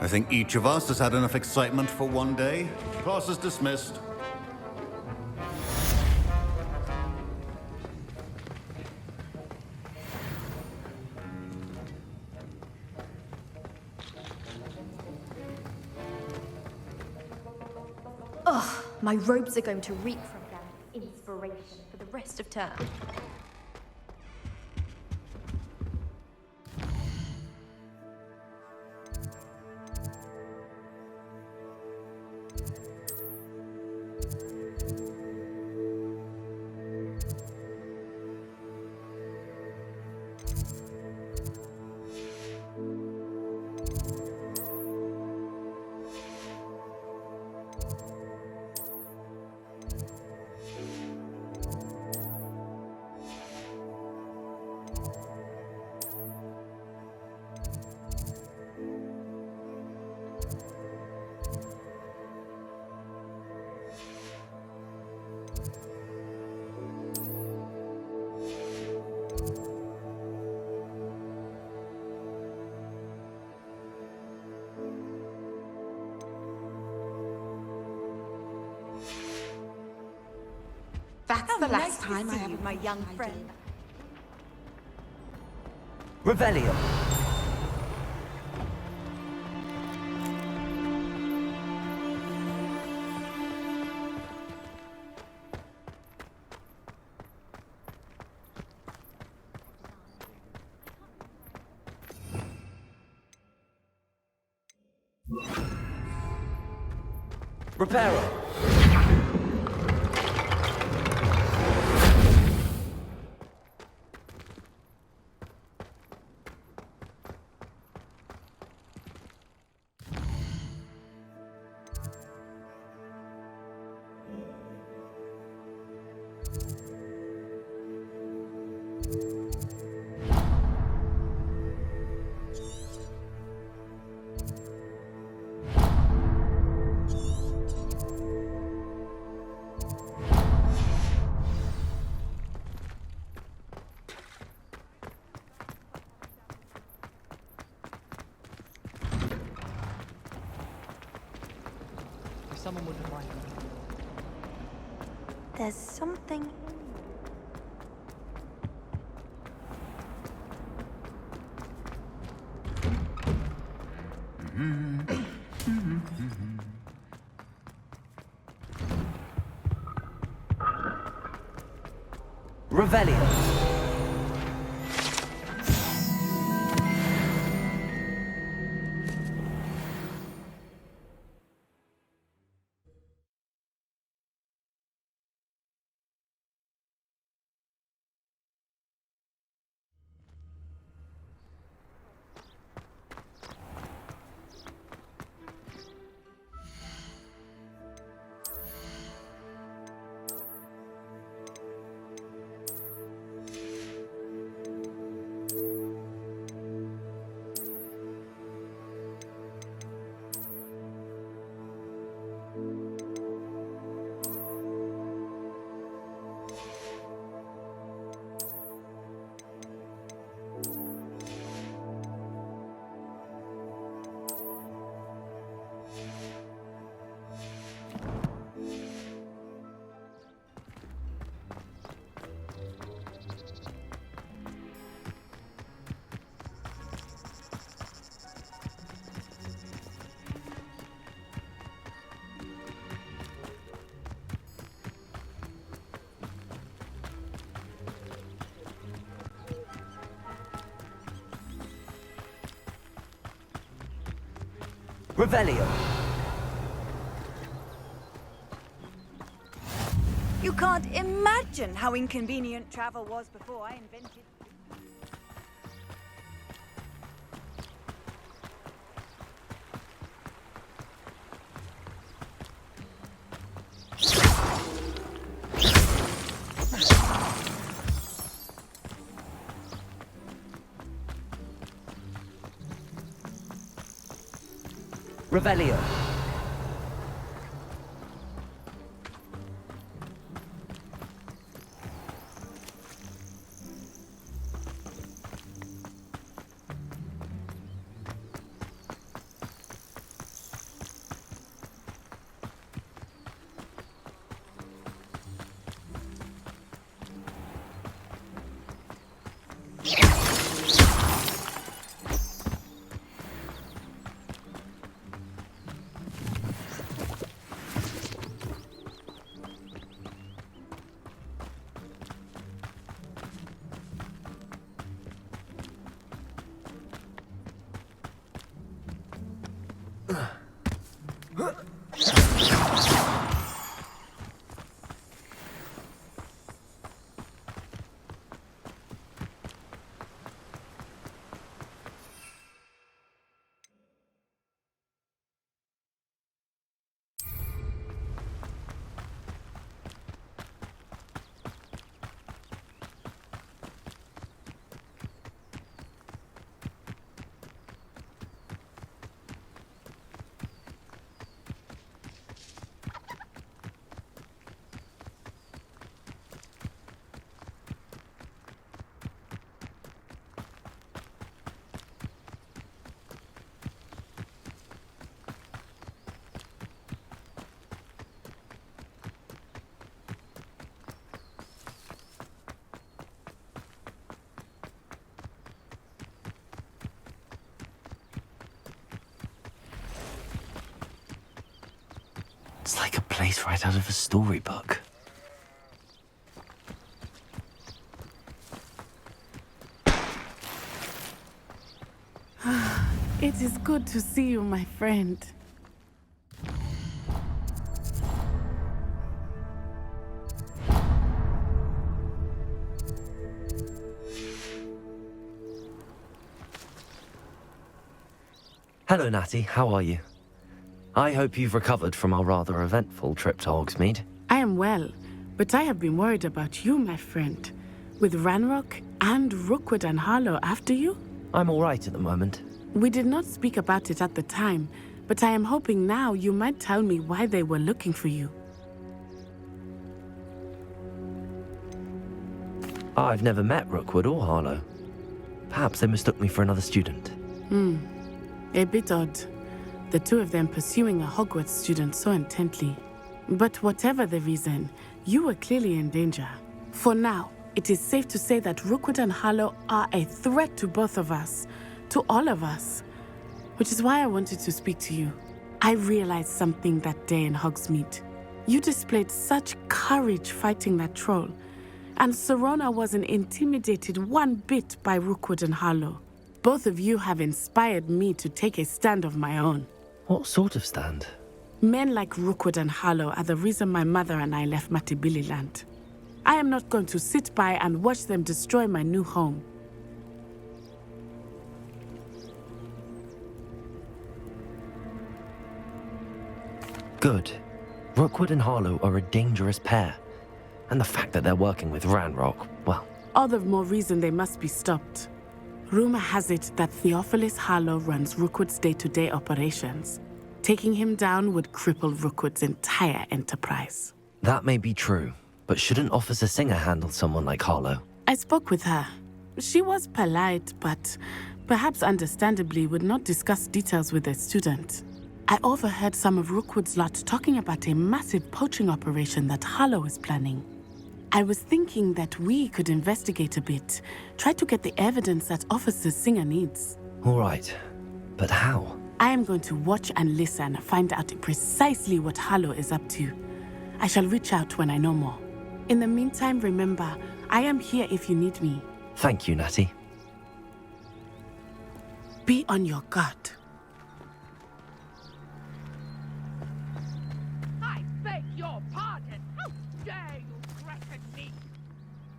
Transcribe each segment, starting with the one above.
I think each of us has had enough excitement for one day. Class is dismissed. Ugh, my robes are going to reek from organic inspiration for the rest of term. That's the last time I have my young friend. Revelio. Reparo. Someone wouldn't mind. There's something... Revelio. Revelio. You can't imagine how inconvenient travel was before I invented. Revelio. It's like a place right out of a storybook. It is good to see you, my friend. Hello, Natty. How are you? I hope you've recovered from our rather eventful trip to Hogsmeade. I am well, but I have been worried about you, my friend. With Ranrock and Rookwood and Harlow after you? I'm all right at the moment. We did not speak about it at the time, but I am hoping now you might tell me why they were looking for you. I've never met Rookwood or Harlow. Perhaps they mistook me for another student. A bit odd. The two of them pursuing a Hogwarts student so intently. But whatever the reason, you were clearly in danger. For now, it is safe to say that Rookwood and Harlow are a threat to both of us, to all of us. Which is why I wanted to speak to you. I realized something that day in Hogsmeade. You displayed such courage fighting that troll, and Serona wasn't intimidated one bit by Rookwood and Harlow. Both of you have inspired me to take a stand of my own. What sort of stand? Men like Rookwood and Harlow are the reason my mother and I left Matibili land. I am not going to sit by and watch them destroy my new home. Good. Rookwood and Harlow are a dangerous pair. And the fact that they're working with Ranrock, well... All the more reason they must be stopped. Rumor has it that Theophilus Harlow runs Rookwood's day-to-day operations. Taking him down would cripple Rookwood's entire enterprise. That may be true, but shouldn't Officer Singer handle someone like Harlow? I spoke with her. She was polite, but perhaps understandably would not discuss details with a student. I overheard some of Rookwood's lot talking about a massive poaching operation that Harlow is planning. I was thinking that we could investigate a bit, try to get the evidence that Officer Singer needs. All right, but how? I am going to watch and listen, find out precisely what Harlow is up to. I shall reach out when I know more. In the meantime, remember, I am here if you need me. Thank you, Natty. Be on your guard. I beg your pardon. How dare you threaten me?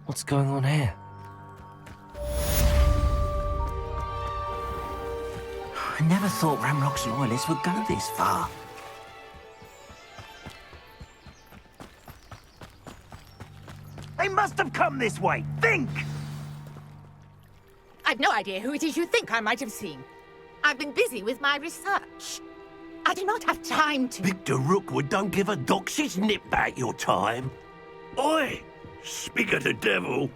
What's going on here? I never thought Ranrock's loyalists would go this far. They must have come this way. Think! I've no idea who it is you think I might have seen. I've been busy with my research. I do not have time to... Victor Rookwood don't give a doxy's nip back your time. Oi! Speak of the devil.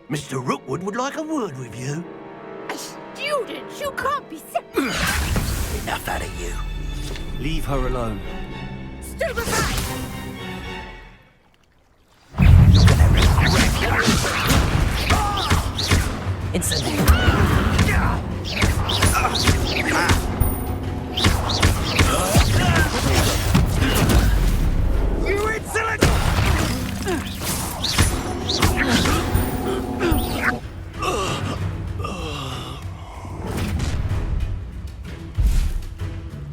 Mr. Rookwood would like a word with you. A student? You can't be sick. Enough out of you. Leave her alone. Stupefy! Incendiary. You insolent!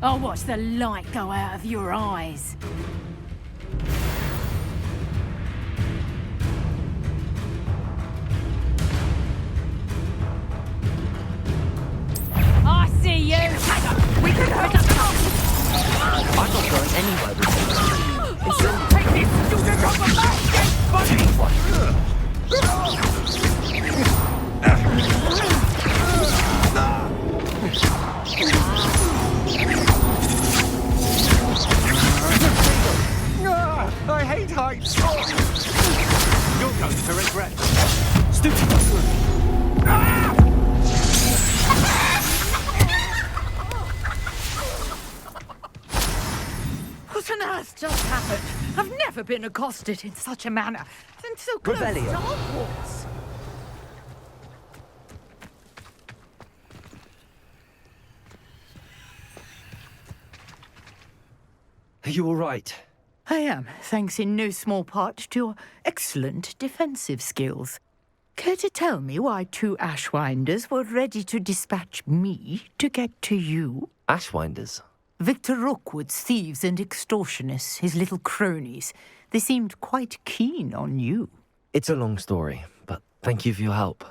I'll watch the light go out of your eyes. I see you! We can hurt us! I'm not going anywhere with you. Take this student off of my I hate heights! You're going to regret. Stupid! What on earth just happened? I've never been accosted in such a manner. And so close to Revelio. Hogwarts. Are you all right? I am, thanks in no small part to your excellent defensive skills. Care to tell me why 2 Ashwinders were ready to dispatch me to get to you? Ashwinders? Victor Rookwood's thieves and extortionists, his little cronies. They seemed quite keen on you. It's a long story, but thank you for your help.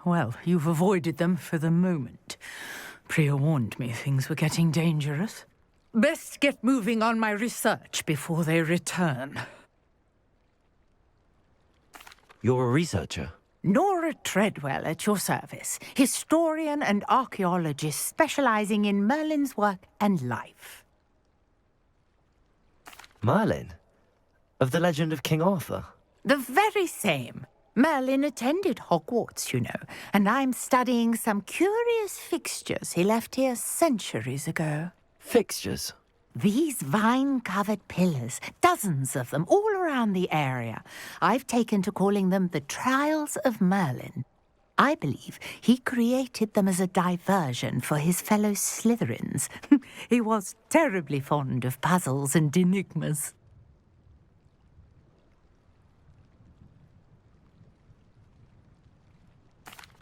Well, you've avoided them for the moment. Priya warned me things were getting dangerous. Best get moving on my research before they return. You're a researcher? Nora Treadwell at your service, historian and archaeologist specializing in Merlin's work and life. Merlin? Of the legend of King Arthur? The very same. Merlin attended Hogwarts, you know, and I'm studying some curious fixtures he left here centuries ago. Fixtures? These vine-covered pillars, dozens of them, all around the area. I've taken to calling them the Trials of Merlin. I believe he created them as a diversion for his fellow Slytherins. He was terribly fond of puzzles and enigmas.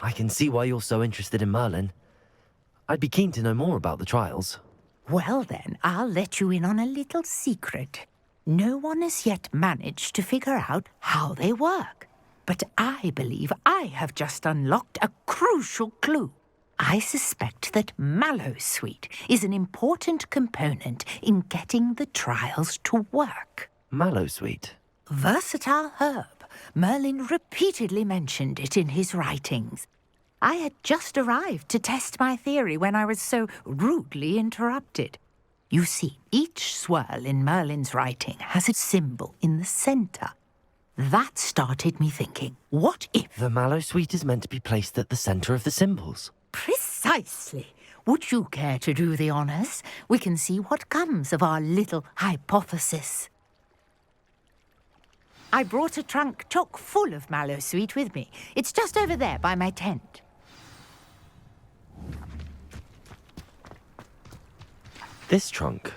I can see why you're so interested in Merlin. I'd be keen to know more about the trials. Well then, I'll let you in on a little secret. No one has yet managed to figure out how they work. But I believe I have just unlocked a crucial clue. I suspect that Mallowsweet is an important component in getting the trials to work. Mallowsweet? Versatile herb. Merlin repeatedly mentioned it in his writings. I had just arrived to test my theory when I was so rudely interrupted. You see, each swirl in Merlin's writing has a symbol in the center. That started me thinking, what if... The Mallowsweet is meant to be placed at the center of the symbols. Precisely. Would you care to do the honors? We can see what comes of our little hypothesis. I brought a trunk chock full of Mallowsweet with me. It's just over there by my tent. This trunk?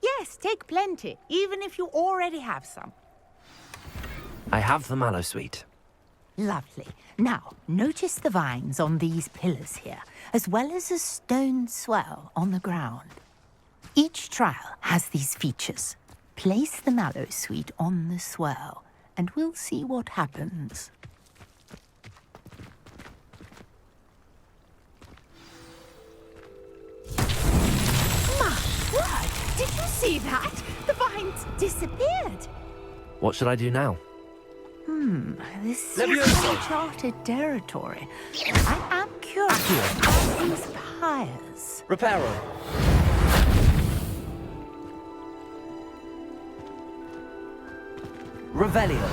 Yes, take plenty, even if you already have some. I have the Mallowsweet. Lovely. Now, notice the vines on these pillars here, as well as a stone swell on the ground. Each trial has these features. Place the Mallowsweet on the swell, and we'll see what happens. What? Did you see that? The vines disappeared. What should I do now? This is uncharted territory. I am curious about these pyres. Reparo. Revelio.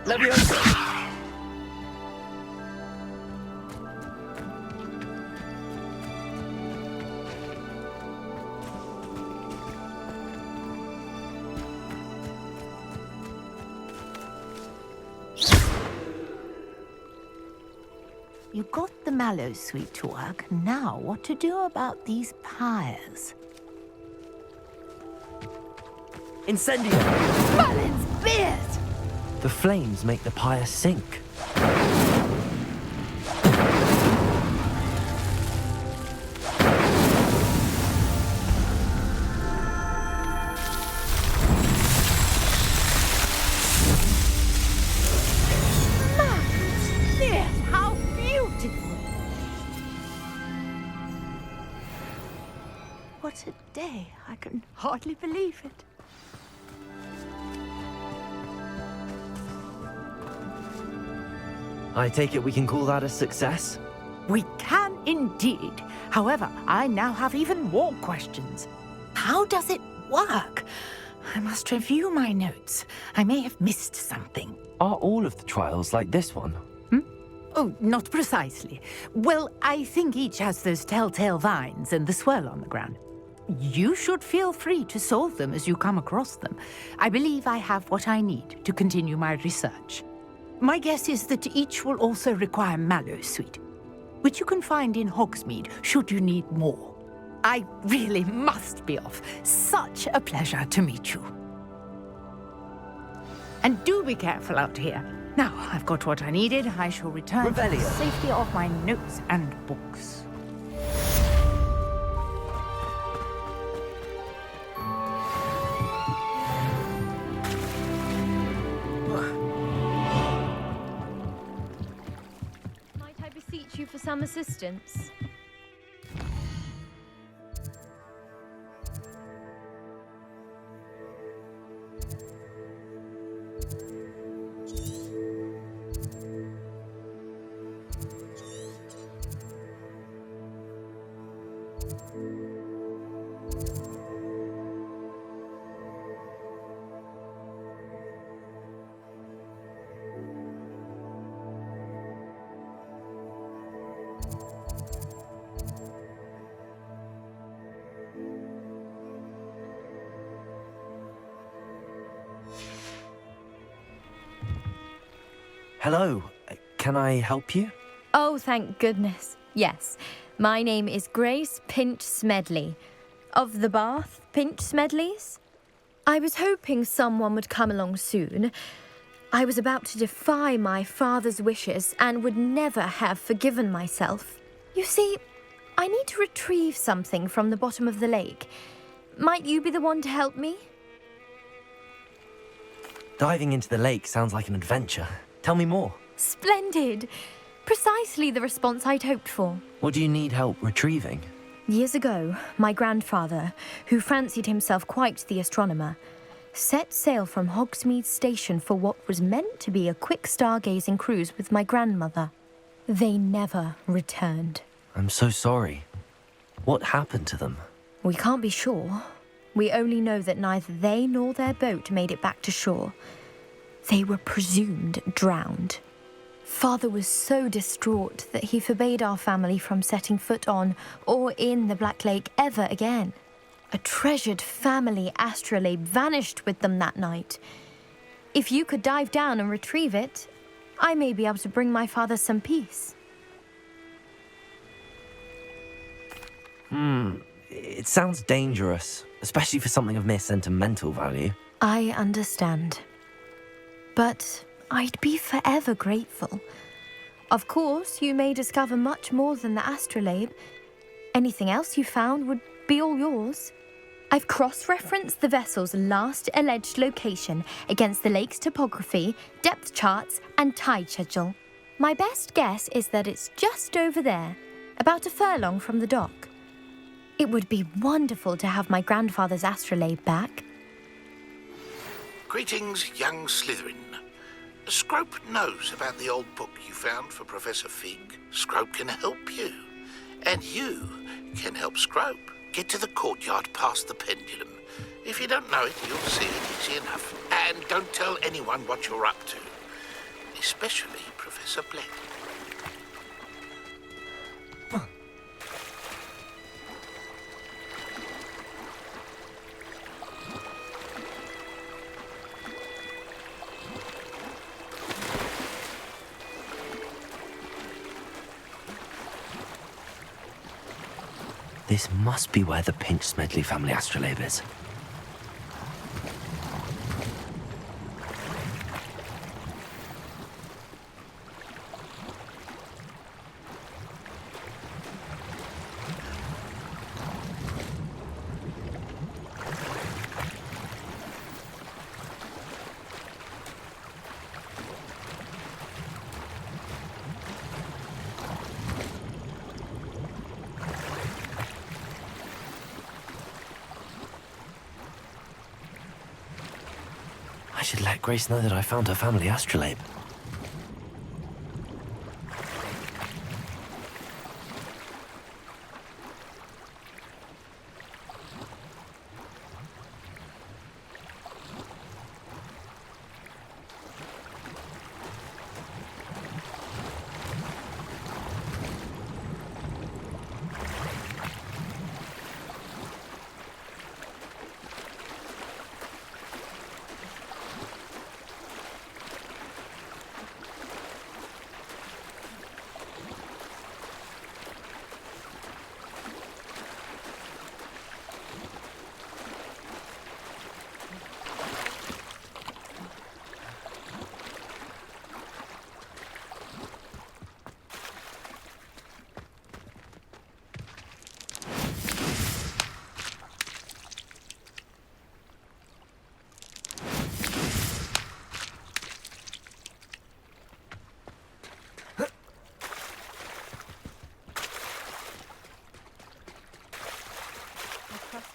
Leviosa. You got the Mallowsweet to work. Now, what to do about these pyres? Incendio! Merlin's beard! The flames make the pyre sink. Merlin's beard! How beautiful! What a day. I can hardly believe it. I take it we can call that a success? We can indeed. However, I now have even more questions. How does it work? I must review my notes. I may have missed something. Are all of the trials like this one? Oh, not precisely. Well, I think each has those telltale vines and the swirl on the ground. You should feel free to solve them as you come across them. I believe I have what I need to continue my research. My guess is that each will also require mallow sweet, which you can find in Hogsmeade should you need more. I really must be off. Such a pleasure to meet you. And do be careful out here. Now, I've got what I needed. I shall return to the Revelio. safety of my notes and books. Might I beseech you for some assistance? Hello, can I help you? Oh, thank goodness. Yes. My name is Grace Pinch Smedley. Of the Bath Pinch Smedleys? I was hoping someone would come along soon. I was about to defy my father's wishes and would never have forgiven myself. You see, I need to retrieve something from the bottom of the lake. Might you be the one to help me? Diving into the lake sounds like an adventure. Tell me more. Splendid! Precisely the response I'd hoped for. What do you need help retrieving? Years ago, my grandfather, who fancied himself quite the astronomer, set sail from Hogsmeade Station for what was meant to be a quick stargazing cruise with my grandmother. They never returned. I'm so sorry. What happened to them? We can't be sure. We only know that neither they nor their boat made it back to shore. They were presumed drowned. Father was so distraught that he forbade our family from setting foot on or in the Black Lake ever again. A treasured family astrolabe vanished with them that night. If you could dive down and retrieve it, I may be able to bring my father some peace. It sounds dangerous, especially for something of mere sentimental value. I understand. But I'd be forever grateful. Of course, you may discover much more than the astrolabe. Anything else you found would be all yours. I've cross-referenced the vessel's last alleged location against the lake's topography, depth charts, and tide schedule. My best guess is that it's just over there, about a furlong from the dock. It would be wonderful to have my grandfather's astrolabe back. Greetings, young Slytherin. Scrope knows about the old book you found for Professor Fig. Scrope can help you. And you can help Scrope get to the courtyard past the pendulum. If you don't know it, you'll see it easy enough. And don't tell anyone what you're up to. Especially Professor Black. This must be where the Pinch Smedley family astrolabe is. I should let Grace know that I found her family astrolabe.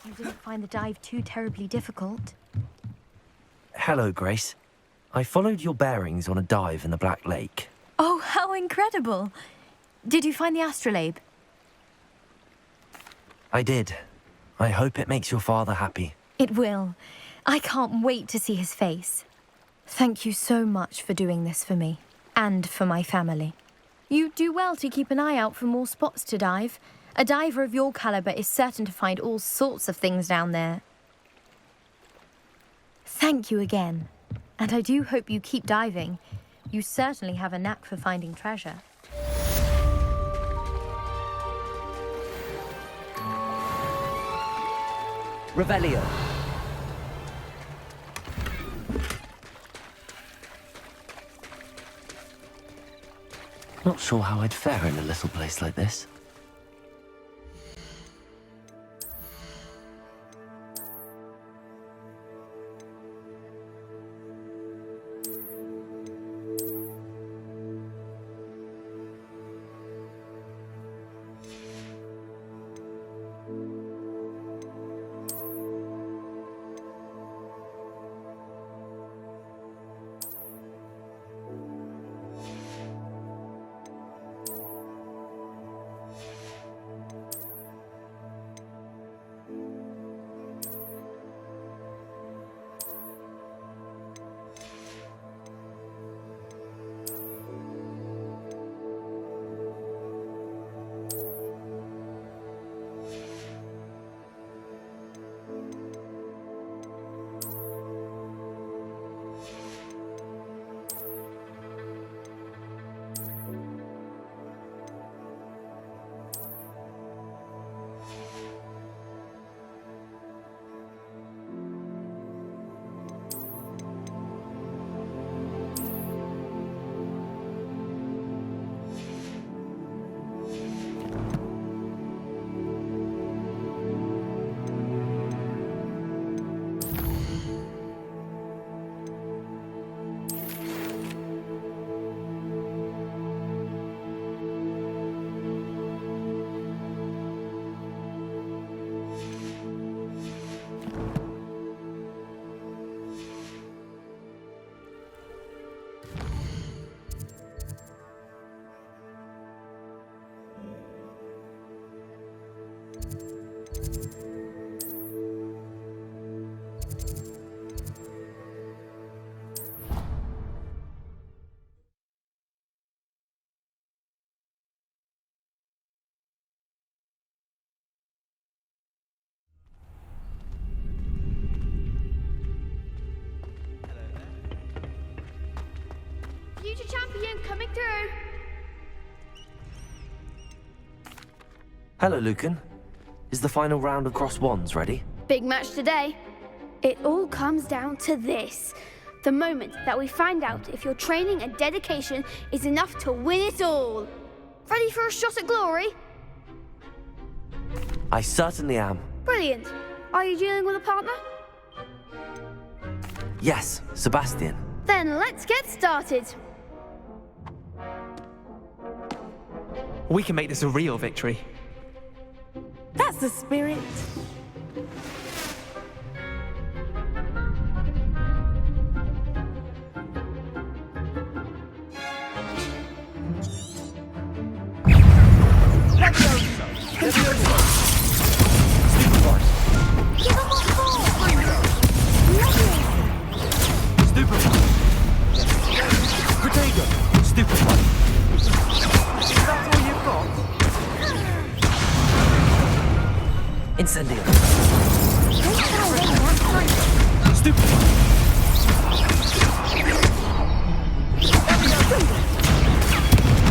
You didn't find the dive too terribly difficult. Hello, Grace. I followed your bearings on a dive in the Black Lake. Oh, how incredible! Did you find the astrolabe? I did. I hope it makes your father happy. It will. I can't wait to see his face. Thank you so much for doing this for me, and for my family. You do well to keep an eye out for more spots to dive. A diver of your caliber is certain to find all sorts of things down there. Thank you again. And I do hope you keep diving. You certainly have a knack for finding treasure. Revelio. Not sure how I'd fare in a little place like this. Future champion coming through. Hello, Lucan. Is the final round of Cross Wands ready? Big match today. It all comes down to this. The moment that we find out if your training and dedication is enough to win it all. Ready for a shot at glory? I certainly am. Brilliant. Are you dealing with a partner? Yes, Sebastian. Then let's get started. We can make this a real victory. That's the spirit.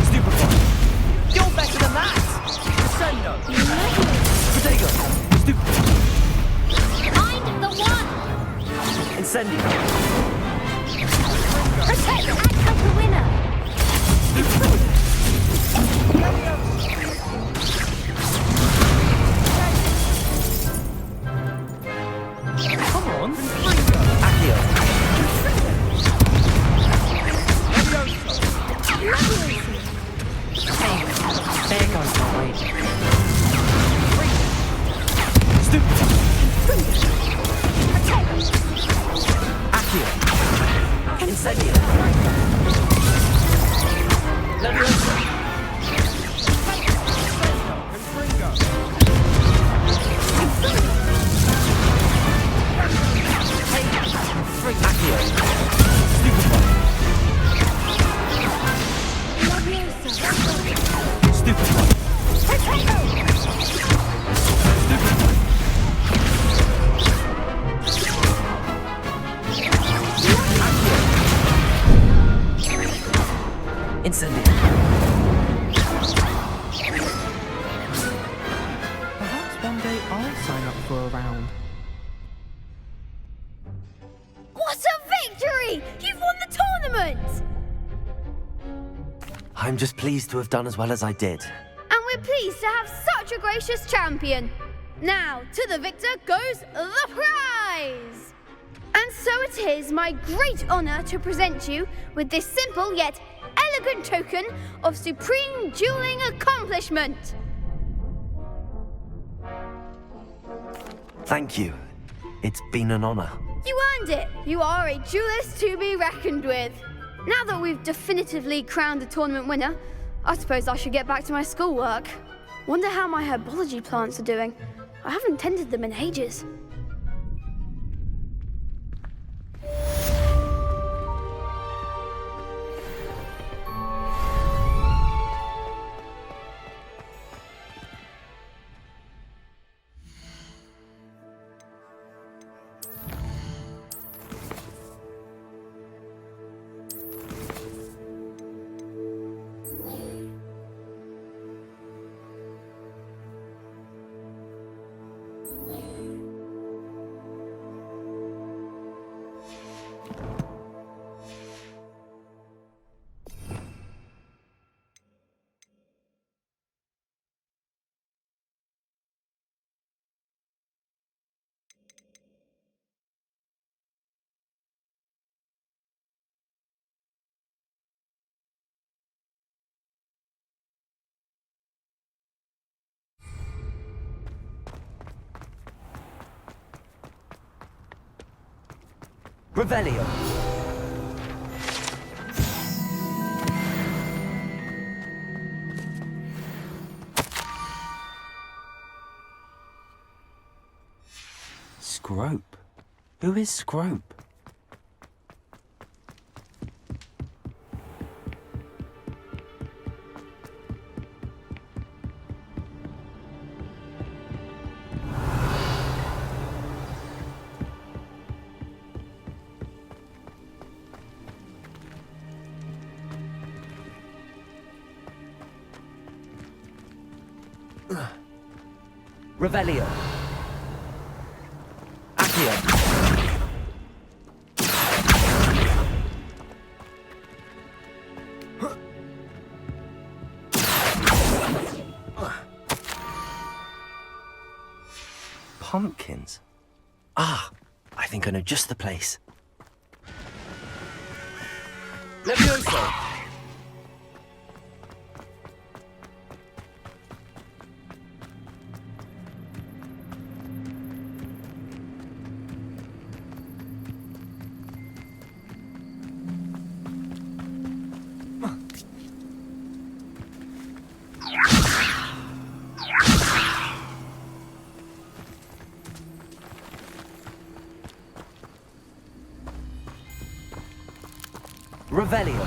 Stupefy. You're better than that! Crescendo. Protego. Stupefy. Find the one! Incendio. Protect and cut the winner! Come on. Accio. There goes my way. Stupid. Accio. Incendio. Leviosa. Accio. Stupefy. Stupefy. Incendio. Perhaps one day I'll sign up for a round. What a victory! You've won the tournament! I'm just pleased to have done as well as I did. And we're pleased to have such a gracious champion. Now, to the victor goes the prize! And so it is my great honor to present you with this simple yet elegant token of supreme dueling accomplishment. Thank you. It's been an honor. You earned it. You are a duelist to be reckoned with. Now that we've definitively crowned the tournament winner, I suppose I should get back to my schoolwork. Wonder how my herbology plants are doing. I haven't tended them in ages. Revelio. Scrope? Who is Scrope? Revelio. Accio. Pumpkins? Ah, I think I know just the place. Leviosa. Revelio.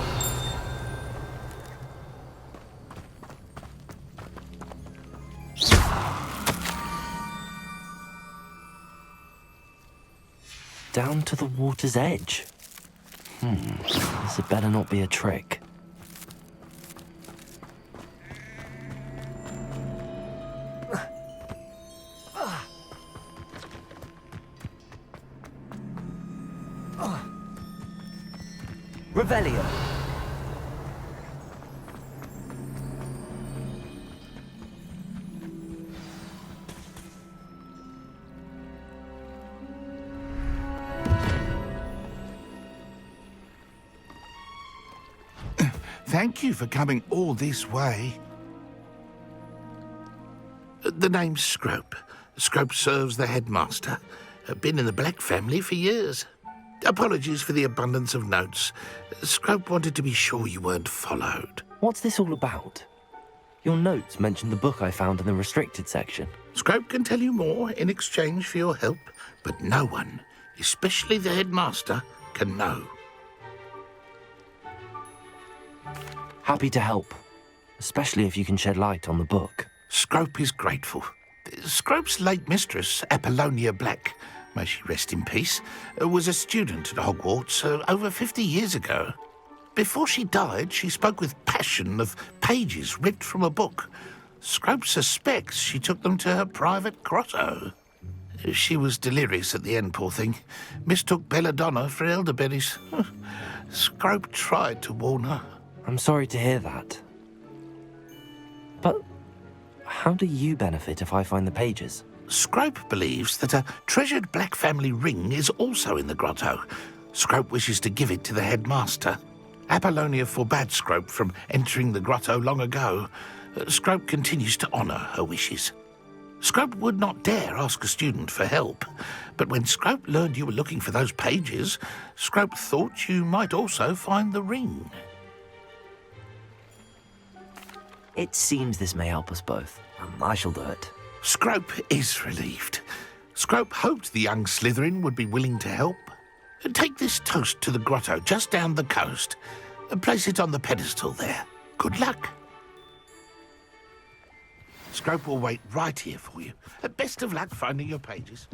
down to the water's edge. This had better not be a trick. Revelio. Thank you for coming all this way. The name's Scrope. Scrope serves the headmaster. Been in the Black family for years. Apologies for the abundance of notes. Scrope wanted to be sure you weren't followed. What's this all about? Your notes mentioned the book I found in the restricted section. Scrope can tell you more in exchange for your help, but no one, especially the headmaster, can know. Happy to help, especially if you can shed light on the book. Scrope is grateful. Scrope's late mistress, Apollonia Black, may she rest in peace, was a student at Hogwarts over 50 years ago. Before she died, she spoke with passion of pages ripped from a book. Scrope suspects she took them to her private grotto. She was delirious at the end, poor thing. Mistook belladonna for elderberries. Scrope tried to warn her. I'm sorry to hear that. But how do you benefit if I find the pages? Scrope believes that a treasured Black family ring is also in the grotto. Scrope wishes to give it to the headmaster. Apollonia forbade Scrope from entering the grotto long ago. Scrope continues to honour her wishes. Scrope would not dare ask a student for help, but when Scrope learned you were looking for those pages, Scrope thought you might also find the ring. It seems this may help us both. I shall do it. Scrope is relieved. Scrope hoped the young Slytherin would be willing to help. Take this toast to the grotto just down the coast and place it on the pedestal there. Good luck. Scrope will wait right here for you. Best of luck finding your pages.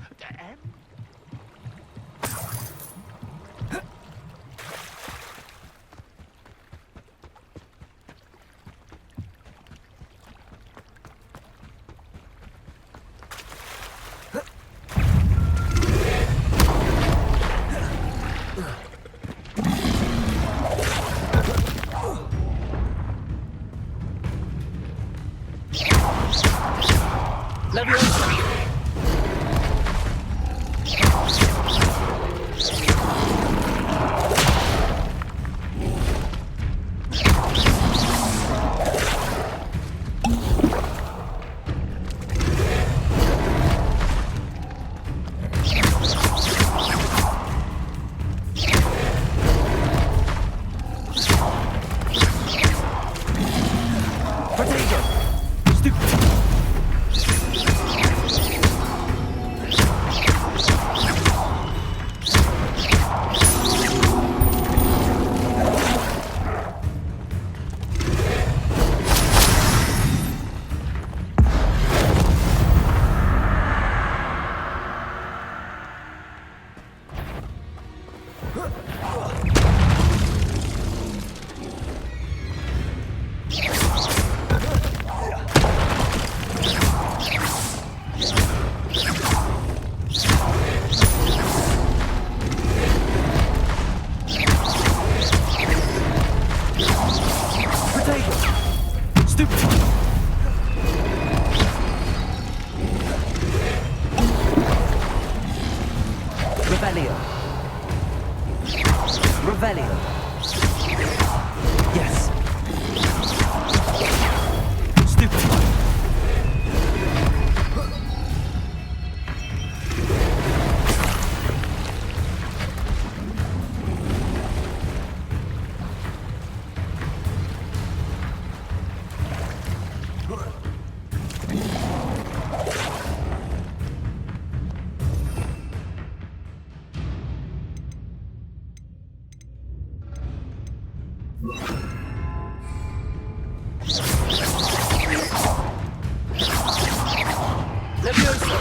Levioso!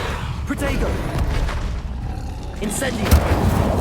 Protego! Incendio!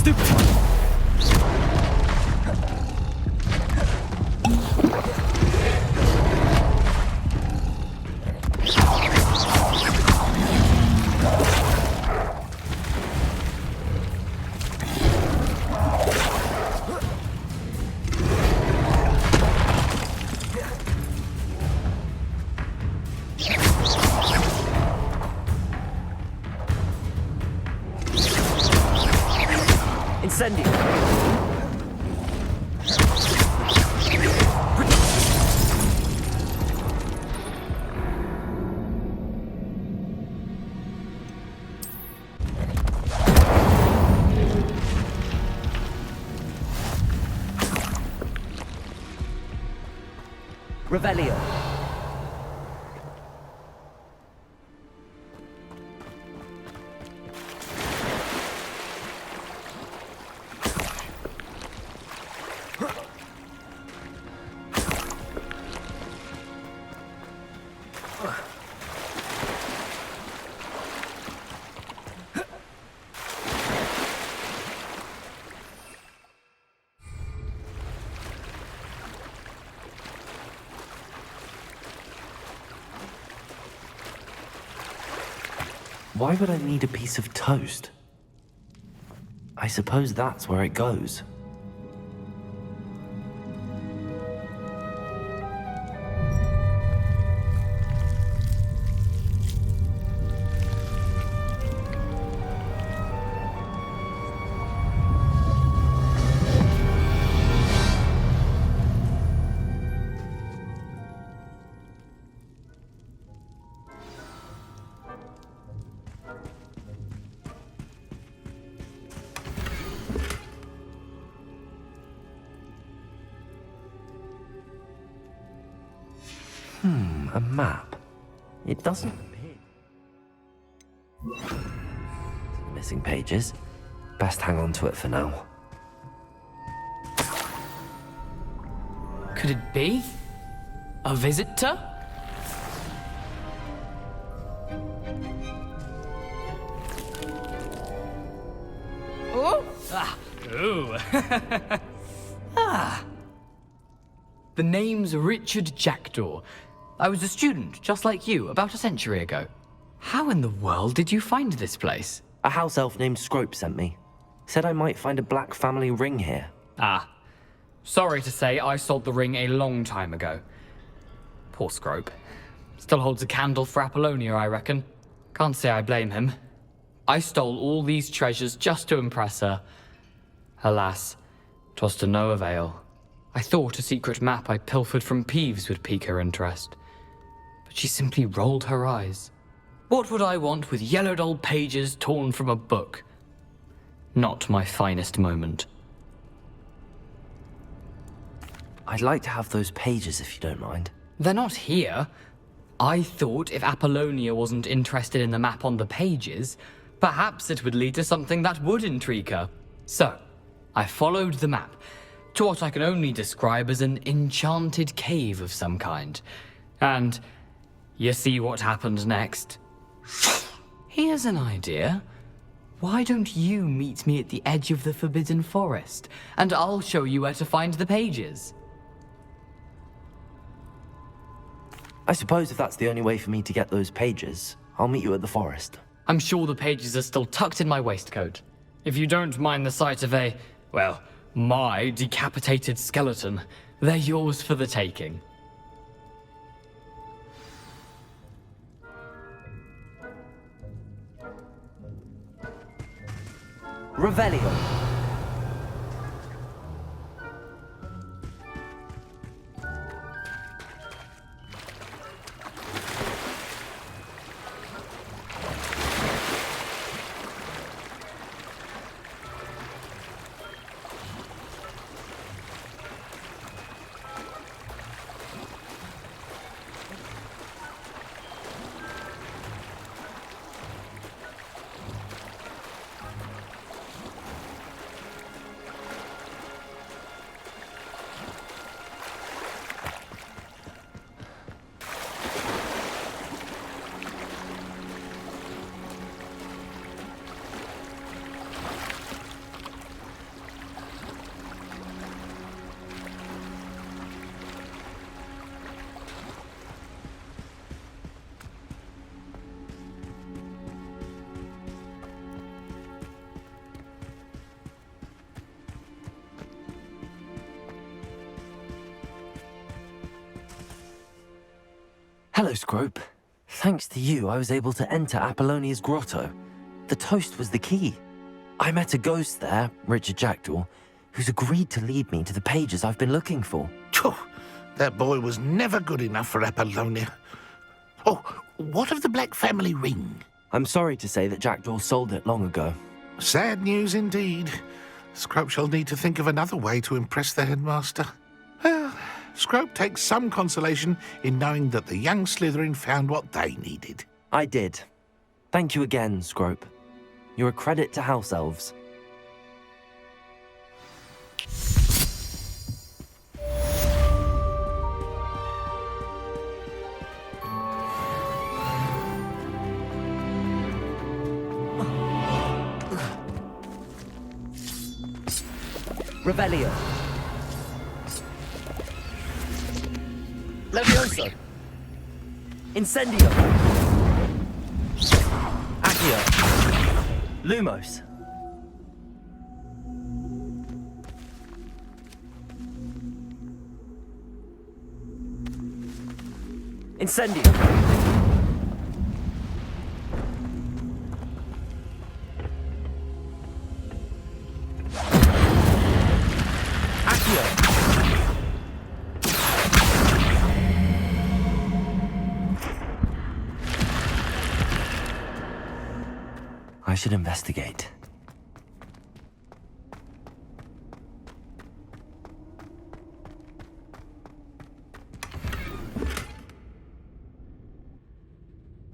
stupid one! Incendio! Revelio. Why would I need a piece of toast? I suppose that's where it goes. A map. It doesn't appear. Missing pages. Best hang on to it for now. Could it be? A visitor? Oh! Ah! Ooh! Ah! The name's Richard Jackdaw. I was a student, just like you, about a century ago. How in the world did you find this place? A house elf named Scrope sent me. Said I might find a black family ring here. Ah. Sorry to say, I sold the ring a long time ago. Poor Scrope. Still holds a candle for Apollonia, I reckon. Can't say I blame him. I stole all these treasures just to impress her. Alas, 'twas to no avail. I thought a secret map I pilfered from Peeves would pique her interest. But she simply rolled her eyes. What would I want with yellowed old pages torn from a book? Not my finest moment. I'd like to have those pages if you don't mind. They're not here. I thought if Apollonia wasn't interested in the map on the pages, perhaps it would lead to something that would intrigue her. So, I followed the map to what I can only describe as an enchanted cave of some kind. And you see what happened next? Here's an idea. Why don't you meet me at the edge of the Forbidden Forest, and I'll show you where to find the pages? I suppose if that's the only way for me to get those pages, I'll meet you at the forest. I'm sure the pages are still tucked in my waistcoat. If you don't mind the sight of my decapitated skeleton, they're yours for the taking. Revelio. Hello, Scrope. Thanks to you, I was able to enter Apollonia's grotto. The toast was the key. I met a ghost there, Richard Jackdaw, who's agreed to lead me to the pages I've been looking for. That boy was never good enough for Apollonia. Oh, what of the Black family ring? I'm sorry to say that Jackdaw sold it long ago. Sad news indeed. Scrope shall need to think of another way to impress the headmaster. Well, Scrope takes some consolation in knowing that the young Slytherin found what they needed. I did. Thank you again, Scrope. You're a credit to House Elves. Revelio. Levioso. Incendio. Accio. Lumos. Incendio. I should investigate.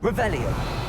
Revelio.